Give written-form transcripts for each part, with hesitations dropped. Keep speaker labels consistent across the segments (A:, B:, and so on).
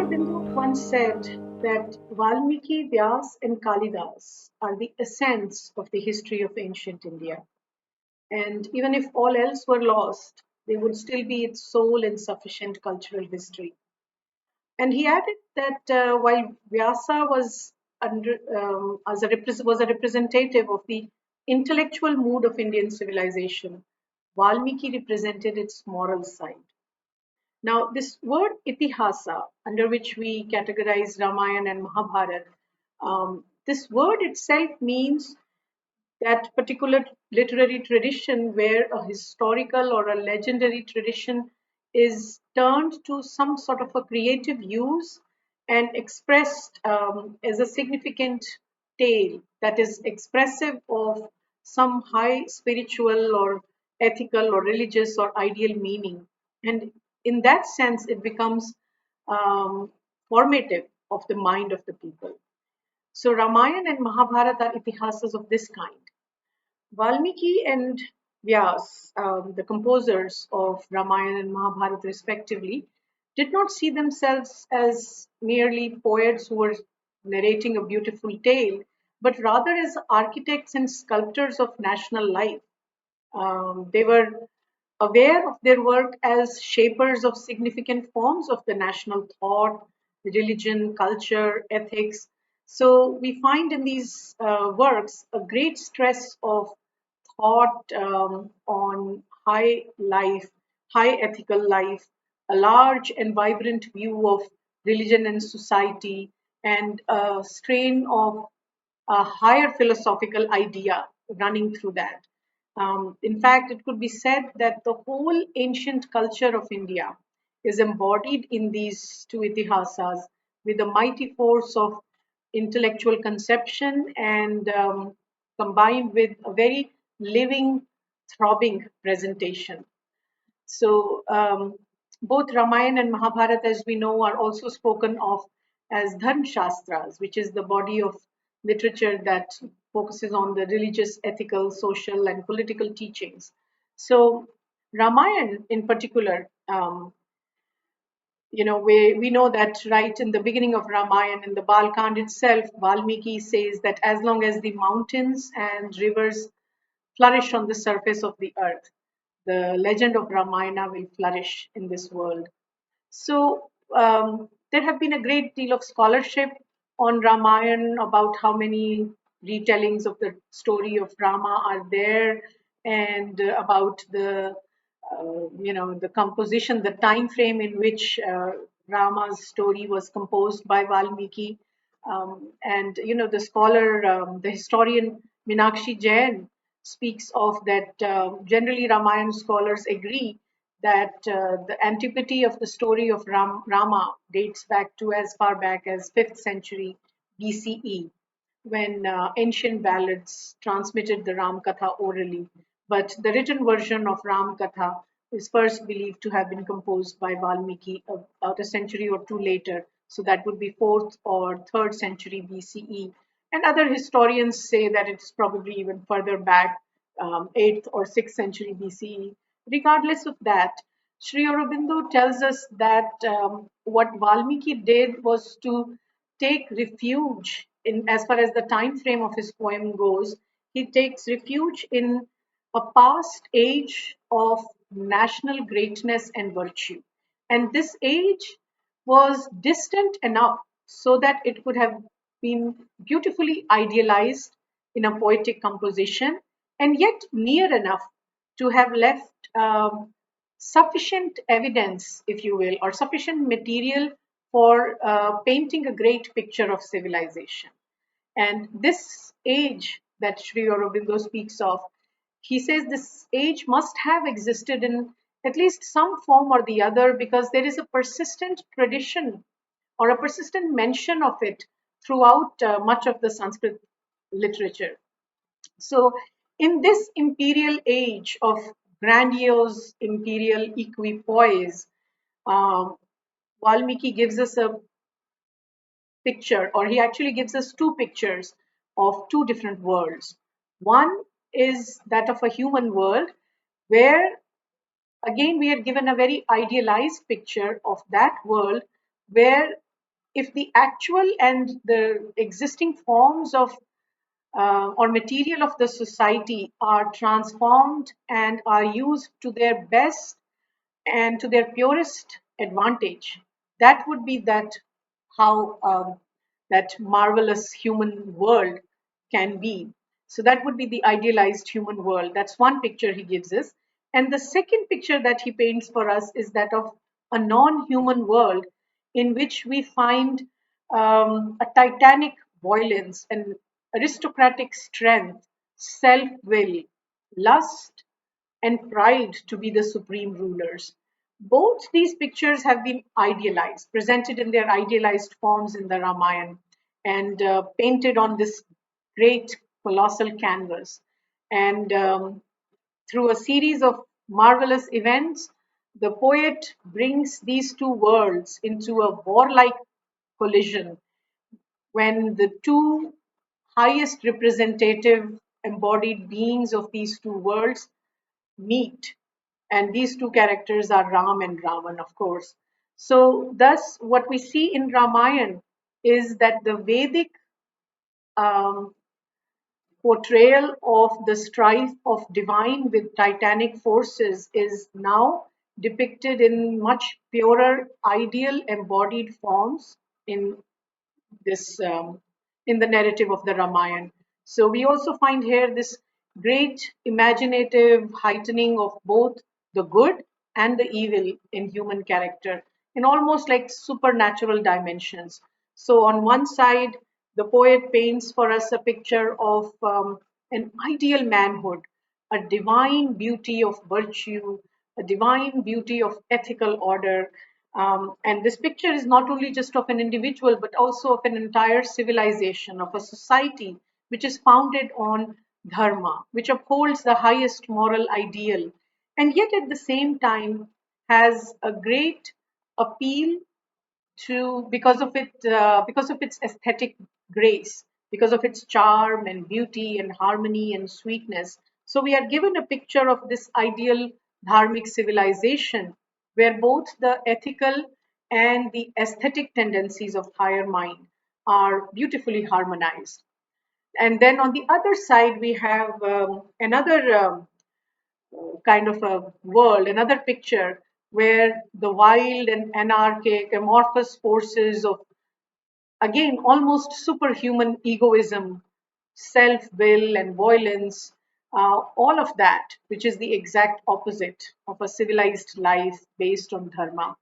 A: Aurobindo once said that Valmiki, Vyas, and Kalidas are the essence of the history of ancient India. And even if all else were lost, they would still be its sole and sufficient cultural history. And he added that while Vyasa was was a representative of the intellectual mood of Indian civilization, Valmiki represented its moral side. Now, this word itihasa, under which we categorize Ramayana and Mahabharata, this word itself means that particular literary tradition where a historical or a legendary tradition is turned to some sort of a creative use and expressed as a significant tale that is expressive of some high spiritual or ethical or religious or ideal meaning. And in that sense, it becomes um, formative of the mind of the people. So Ramayana and Mahabharata are itihasas of this kind. Valmiki and Vyas, the composers of Ramayana and Mahabharata respectively, did not see themselves as merely poets who were narrating a beautiful tale, but rather as architects and sculptors of national life. They were aware of their work as shapers of significant forms of the national thought, religion, culture, ethics. So we find in these works a great stress of thought on high life, high ethical life, a large and vibrant view of religion and society, and a strain of a higher philosophical idea running through that. In fact, it could be said that the whole ancient culture of India is embodied in these two itihasas with a mighty force of intellectual conception and combined with a very living, throbbing presentation. So, both Ramayana and Mahabharata, as we know, are also spoken of as Dharma Shastras, which is the body of literature that focuses on the religious, ethical, social, and political teachings. So, Ramayana in particular, we know that right in the beginning of Ramayana, in the Balkand itself, Valmiki says that as long as the mountains and rivers flourish on the surface of the earth, the legend of Ramayana will flourish in this world. So there have been a great deal of scholarship on Ramayana about how many retellings of the story of Rama are there, and about the composition, the time frame in which Rama's story was composed by Valmiki. And the scholar, the historian Minakshi Jain speaks of that. Generally, Ramayana scholars agree that the antiquity of the story of Rama dates back to as far back as 5th century BCE, when ancient ballads transmitted the Ram Katha orally. But the written version of Ram Katha is first believed to have been composed by Valmiki about a century or two later. So that would be 4th or 3rd century BCE. And other historians say that it's probably even further back, 8th or 6th century BCE. Regardless of that, Sri Aurobindo tells us that what Valmiki did was to take refuge in, as far as the time frame of his poem goes, he takes refuge in a past age of national greatness and virtue. And this age was distant enough so that it could have been beautifully idealized in a poetic composition, and yet near enough to have left sufficient evidence, if you will, or sufficient material for painting a great picture of civilization. And this age that Sri Aurobindo speaks of, he says this age must have existed in at least some form or the other, because there is a persistent tradition or a persistent mention of it throughout much of the Sanskrit literature. So, in this imperial age of grandiose imperial equipoise, um, Valmiki gives us a picture, or he actually gives us two pictures of two different worlds. One is that of a human world, where again we are given a very idealized picture of that world, where if the actual and the existing forms of or material of the society are transformed and are used to their best and to their purest advantage, that would be that how that marvelous human world can be. So that would be the idealized human world. That's one picture he gives us. And the second picture that he paints for us is that of a non-human world in which we find a titanic violence and aristocratic strength, self-will, lust, and pride to be the supreme rulers. Both these pictures have been idealized, presented in their idealized forms in the Ramayana, and painted on this great colossal canvas. And through a series of marvelous events, the poet brings these two worlds into a warlike collision when the two highest representative embodied beings of these two worlds meet. And these two characters are Ram and Ravan, of course. So, thus, what we see in Ramayana is that the Vedic um, portrayal of the strife of divine with titanic forces is now depicted in much purer, ideal, embodied forms in this in the narrative of the Ramayana. So we also find here this great imaginative heightening of both the good and the evil in human character in almost like supernatural dimensions. So on one side, the poet paints for us a picture of an ideal manhood, a divine beauty of virtue, a divine beauty of ethical order. And this picture is not only just of an individual, but also of an entire civilization, of a society which is founded on dharma, which upholds the highest moral ideal, and yet at the same time has a great appeal to because of its aesthetic grace, because of its charm and beauty and harmony and sweetness. So we are given a picture of this ideal dharmic civilization where both the ethical and the aesthetic tendencies of higher mind are beautifully harmonized. And then on the other side we have another kind of a world, another picture where the wild and anarchic, amorphous forces of, again, almost superhuman egoism, self will, and violence, all of that, which is the exact opposite of a civilized life based on dharma.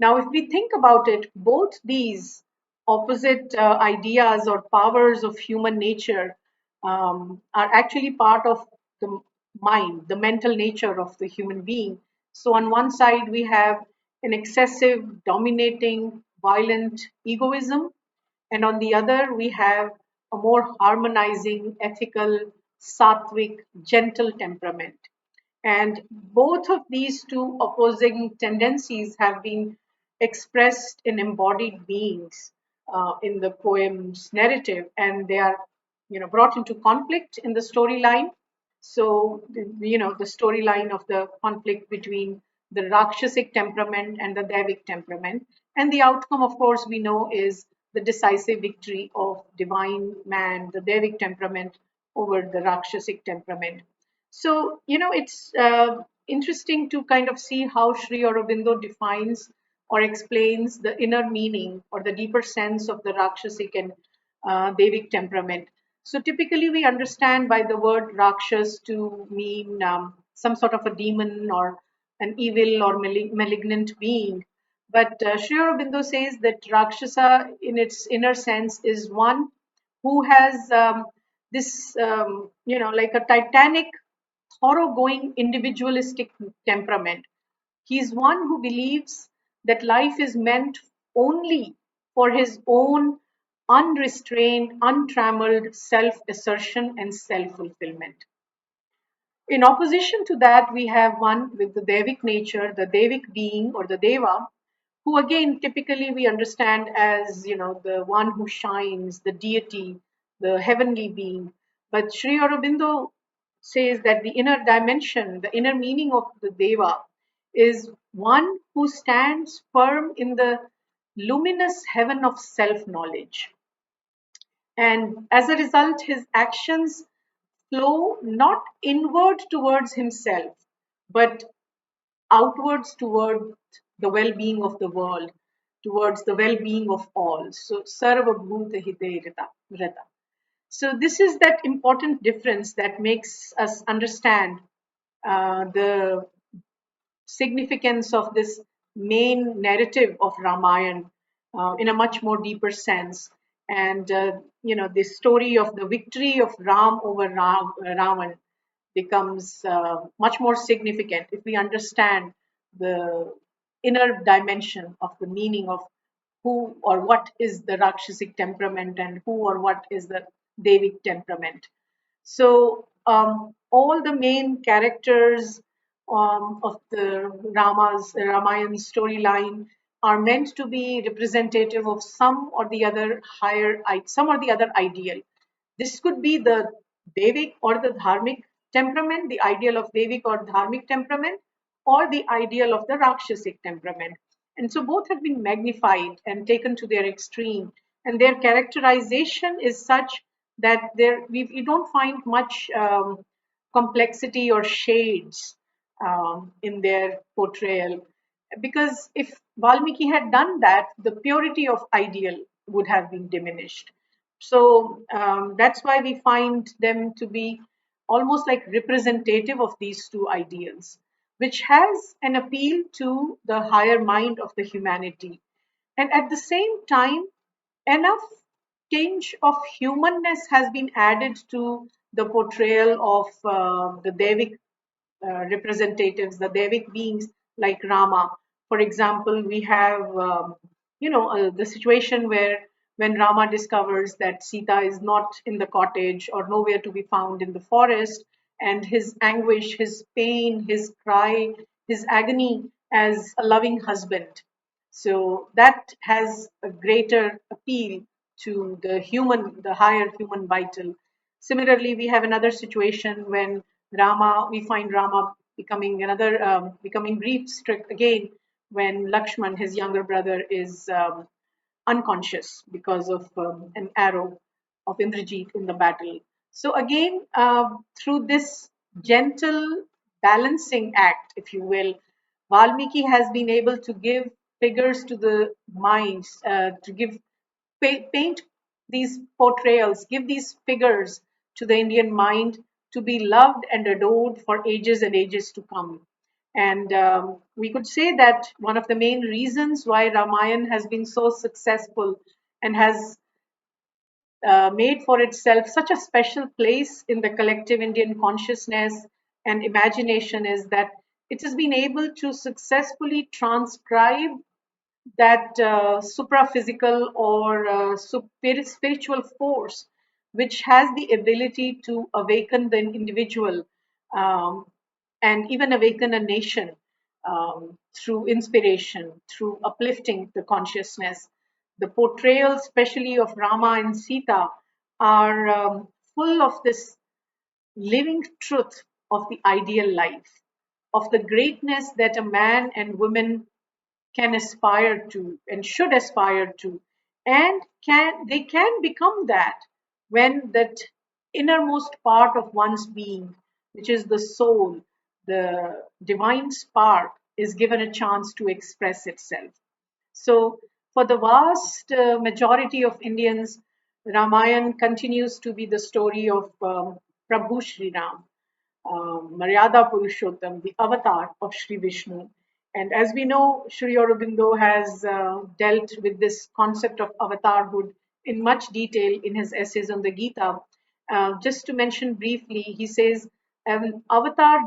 A: Now, if we think about it, both these opposite ideas or powers of human nature are actually part of the mind, the mental nature of the human being. So, on one side, we have an excessive, dominating, violent egoism, and on the other, we have a more harmonizing, ethical, sattvic, gentle temperament. And both of these two opposing tendencies have been expressed in embodied beings in the poem's narrative, and they are, brought into conflict in the storyline. So, the storyline of the conflict between the Rakshasic temperament and the Devic temperament. And the outcome, of course, we know is the decisive victory of divine man, the Devic temperament, over the Rakshasic temperament. So, it's interesting to kind of see how Sri Aurobindo defines or explains the inner meaning or the deeper sense of the Rakshasic and Devic temperament. So typically, we understand by the word Rakshas to mean some sort of a demon or an evil or malignant being. But Sri Aurobindo says that Rakshasa, in its inner sense, is one who has this, like a titanic, thoroughgoing individualistic temperament. He is one who believes that life is meant only for his own unrestrained, untrammeled self assertion and self fulfillment. In opposition to that, we have one with the Devic nature, the Devic being or the Deva, who again typically we understand as the one who shines, the deity, the heavenly being. But Sri Aurobindo says that the inner dimension, the inner meaning of the Deva is one who stands firm in the luminous heaven of self knowledge. And as a result, his actions flow not inward towards himself, but outwards toward the well being of the world, towards the well being of all. So, Sarva Bhuta Hite Rata. So, this is that important difference that makes us understand the significance of this main narrative of Ramayana in a much more deeper sense. And the story of the victory of Ram over Ravan becomes much more significant if we understand the inner dimension of the meaning of who or what is the Rakshasic temperament and who or what is the Devic temperament. So all the main characters of the Ramayana storyline are meant to be representative of some or the other some or the other ideal. This could be the Devic or the Dharmic temperament, the ideal of Devic or Dharmic temperament, or the ideal of the Rakshasic temperament. And so both have been magnified and taken to their extreme. And their characterization is such that we don't find much complexity or shades in their portrayal. Because if Valmiki had done that, the purity of ideal would have been diminished. So that's why we find them to be almost like representative of these two ideals, which has an appeal to the higher mind of the humanity. And at the same time, enough tinge of humanness has been added to the portrayal of the Devic representatives, the Devic beings like Rama. For example, we have, the situation where when Rama discovers that Sita is not in the cottage or nowhere to be found in the forest, and his anguish, his pain, his cry, his agony as a loving husband. So that has a greater appeal to the human, the higher human vital. Similarly, we have another situation when we find Rama becoming grief struck again when Lakshman, his younger brother, is unconscious because of an arrow of Indrajit in the battle. So again, through this gentle balancing act, if you will, Valmiki has been able to give figures to the minds, to paint these portrayals, give these figures to the Indian mind to be loved and adored for ages and ages to come. And we could say that one of the main reasons why Ramayana has been so successful and has made for itself such a special place in the collective Indian consciousness and imagination is that it has been able to successfully transcribe that supraphysical or spiritual force which has the ability to awaken the individual um, and even awaken a nation through inspiration, through uplifting the consciousness. The portrayals, especially of Rama and Sita, are full of this living truth of the ideal life, of the greatness that a man and woman can aspire to and should aspire to, and can become that when that innermost part of one's being, which is the soul, the divine spark, is given a chance to express itself. So for the vast majority of Indians, Ramayan continues to be the story of Prabhu Sri Ram, Maryada Purushottam, the avatar of Sri Vishnu. And as we know, Sri Aurobindo has dealt with this concept of avatarhood in much detail in his essays on the Gita. Just to mention briefly, he says, avatar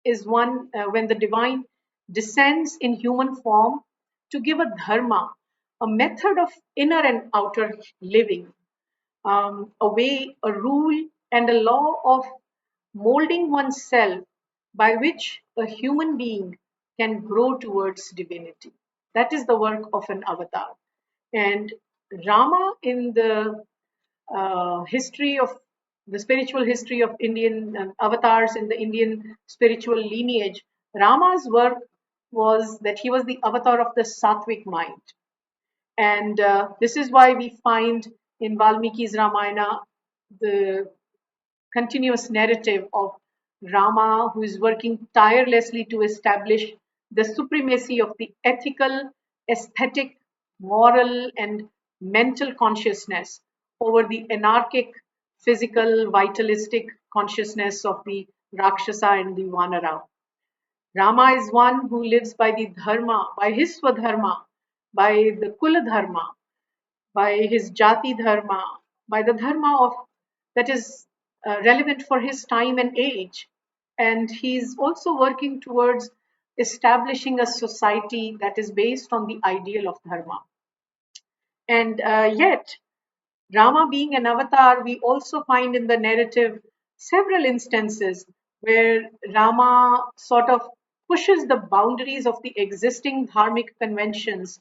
A: is one when the divine descends in human form to give a dharma, a method of inner and outer living, a way, a rule, and a law of molding oneself by which a human being can grow towards divinity. That is the work of an avatar. And Rama, in the history of the spiritual history of Indian avatars in the Indian spiritual lineage, Rama's work was that he was the avatar of the Sattvic mind. And this is why we find in Valmiki's Ramayana the continuous narrative of Rama, who is working tirelessly to establish the supremacy of the ethical, aesthetic, moral, and mental consciousness over the anarchic, physical, vitalistic consciousness of the Rakshasa and the Vanara. Rama is one who lives by the dharma, by his swadharma, by the kula dharma, by his jati dharma, by the dharma of that is relevant for his time and age. And he's also working towards establishing a society that is based on the ideal of dharma. And yet, Rama being an avatar, we also find in the narrative several instances where Rama sort of pushes the boundaries of the existing dharmic conventions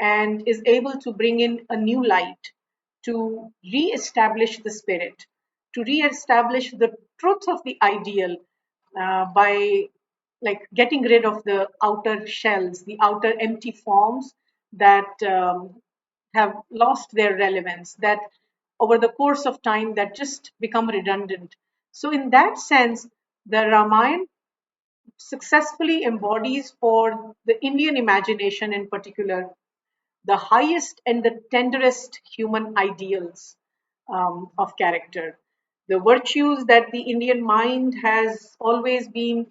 A: and is able to bring in a new light to re-establish the spirit, to re-establish the truth of the ideal by like getting rid of the outer shells, the outer empty forms that have lost their relevance, that over the course of time that just become redundant. So in that sense, the Ramayana successfully embodies for the Indian imagination in particular the highest and the tenderest human ideals of character. The virtues that the Indian mind has always been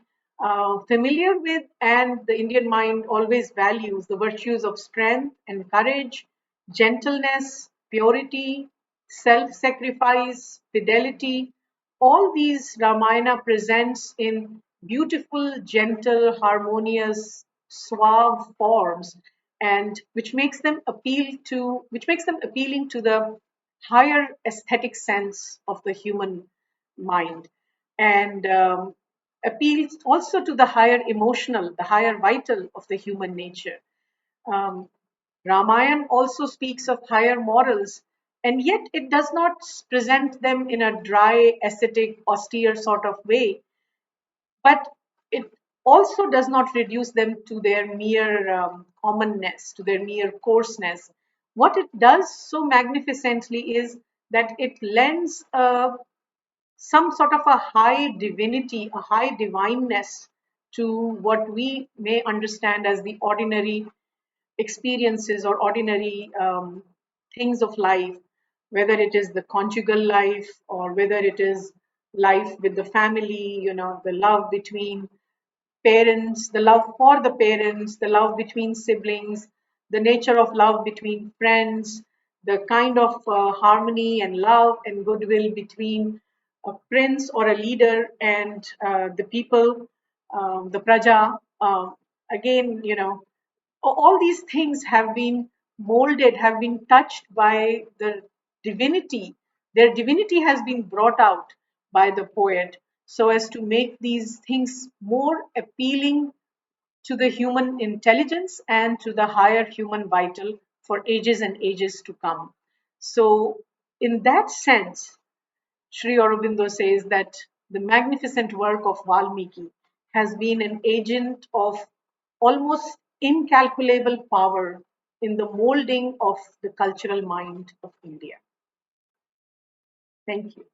A: familiar with, and the Indian mind always values the virtues of strength and courage, gentleness, purity, self sacrifice, fidelity. All these Ramayana presents in beautiful, gentle, harmonious, suave forms, and which makes them appealing to the higher aesthetic sense of the human mind, and appeals also to the higher emotional, the higher vital of the human nature. um, Ramayana also speaks of higher morals, and yet it does not present them in a dry, ascetic, austere sort of way, but it also does not reduce them to their mere commonness, to their mere coarseness. What it does so magnificently is that it lends some sort of a high divinity, a high divineness to what we may understand as the ordinary experiences or ordinary things of life, whether it is the conjugal life or whether it is life with the family, the love between parents, the love for the parents, the love between siblings, the nature of love between friends, the kind of harmony and love and goodwill between a prince or a leader and the people, the praja. Again, all these things have been molded, have been touched by the divinity. Their divinity has been brought out by the poet so as to make these things more appealing to the human intelligence and to the higher human vital for ages and ages to come. So, in that sense, Sri Aurobindo says that the magnificent work of Valmiki has been an agent of almost incalculable power in the molding of the cultural mind of India. Thank you.